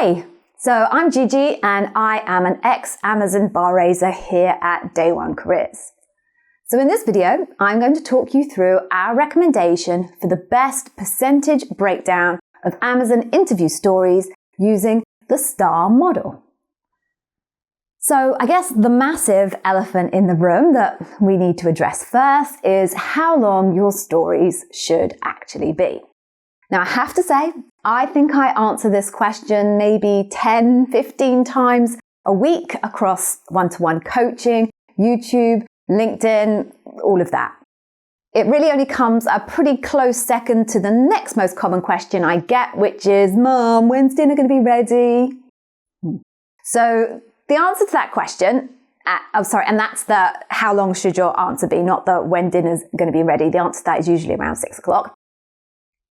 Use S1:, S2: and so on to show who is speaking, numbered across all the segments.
S1: Hey, so I'm Gigi and I am an ex-Amazon bar raiser here at Day One Careers. So in this video, I'm going to talk you through our recommendation for the best percentage breakdown of Amazon interview stories using the STAR model. So I guess the massive elephant in the room that we need to address first is how long your stories should actually be. Now I have to say, I think I answer this question maybe 10, 15 times a week across one-to-one coaching, YouTube, LinkedIn, all of that. It really only comes a pretty close second to the next most common question I get, which is, Mom, when's dinner going to be ready? So the answer to that question, and that's the how long should your answer be, not the when dinner's going to be ready. The answer to that is usually around 6 o'clock.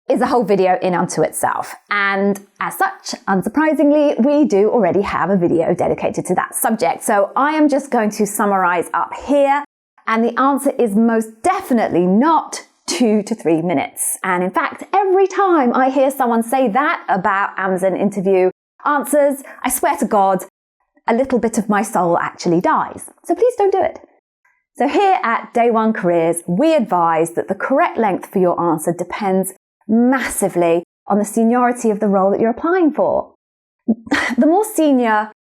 S1: Is a whole video in unto itself. And as such, unsurprisingly, we do already have a video dedicated to that subject. So I am just going to summarize up here. And the answer is most definitely not 2 to 3 minutes. And in fact, every time I hear someone say that about Amazon interview answers, I swear to God, a little bit of my soul actually dies. So please don't do it. So here at Day One Careers, we advise that the correct length for your answer depends massively on the seniority of the role that you're applying for. The more senior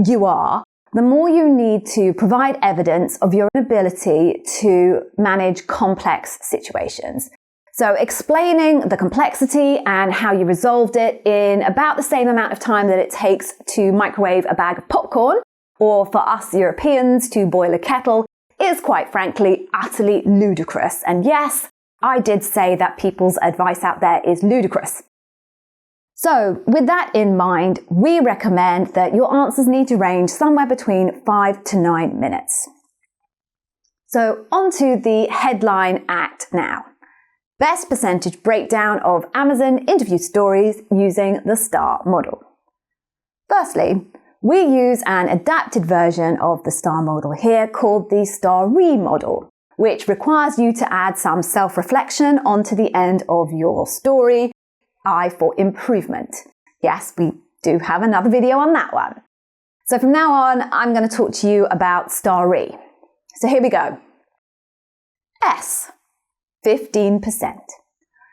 S1: you are, the more you need to provide evidence of your ability to manage complex situations. So explaining the complexity and how you resolved it in about the same amount of time that it takes to microwave a bag of popcorn, or for us Europeans to boil a kettle, is quite frankly utterly ludicrous. And yes, I did say that people's advice out there is ludicrous. So with that in mind, we recommend that your answers need to range somewhere between 5 to 9 minutes. So onto the headline act now. Best percentage breakdown of Amazon interview stories using the STAR model. Firstly, we use an adapted version of the STAR model here called the STAR Remodel, which requires you to add some self-reflection onto the end of your story, I for improvement. Yes, we do have another video on that one. So from now on, I'm going to talk to you about STAR Re. So here we go. S, 15%.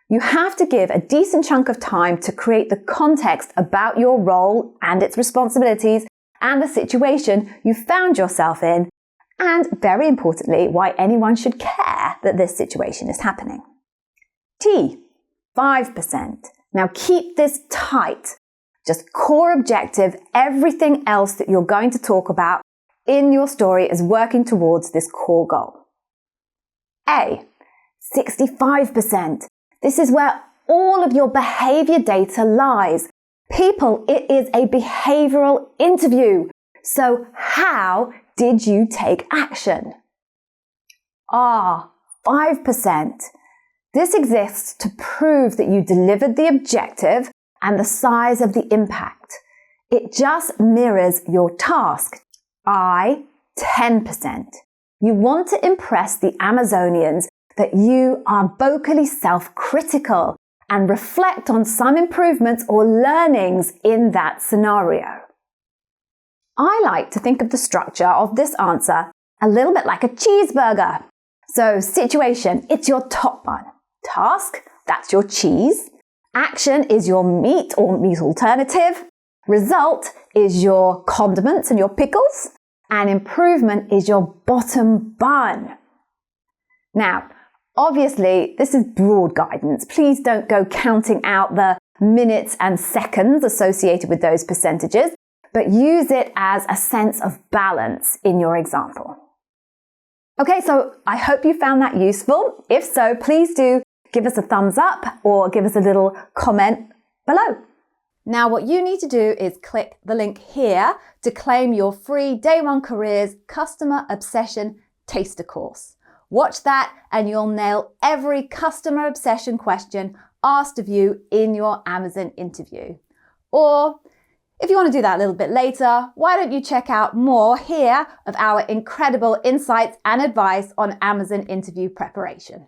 S1: You have to give a decent chunk of time to create the context about your role and its responsibilities and the situation you found yourself in, and very importantly, why anyone should care that this situation is happening. T, 5%. Now keep this tight. Just core objective, everything else that you're going to talk about in your story is working towards this core goal. A, 65%. This is where all of your behavior data lies. People, it is a behavioral interview. So how did you take action? R, 5%. This exists to prove that you delivered the objective and the size of the impact. It just mirrors your task. I, 10%. You want to impress the Amazonians that you are vocally self-critical and reflect on some improvements or learnings in that scenario. I like to think of the structure of this answer a little bit like a cheeseburger. So situation, it's your top bun. Task, that's your cheese. Action is your meat or meat alternative. Result is your condiments and your pickles. And improvement is your bottom bun. Now, obviously, this is broad guidance. Please don't go counting out the minutes and seconds associated with those percentages, but use it as a sense of balance in your example. Okay, so I hope you found that useful. If so, please do give us a thumbs up or give us a little comment below. Now what you need to do is click the link here to claim your free Day One Careers Customer Obsession Taster course. Watch that and you'll nail every customer obsession question asked of you in your Amazon interview. Or if you want to do that a little bit later, why don't you check out more here of our incredible insights and advice on Amazon interview preparation.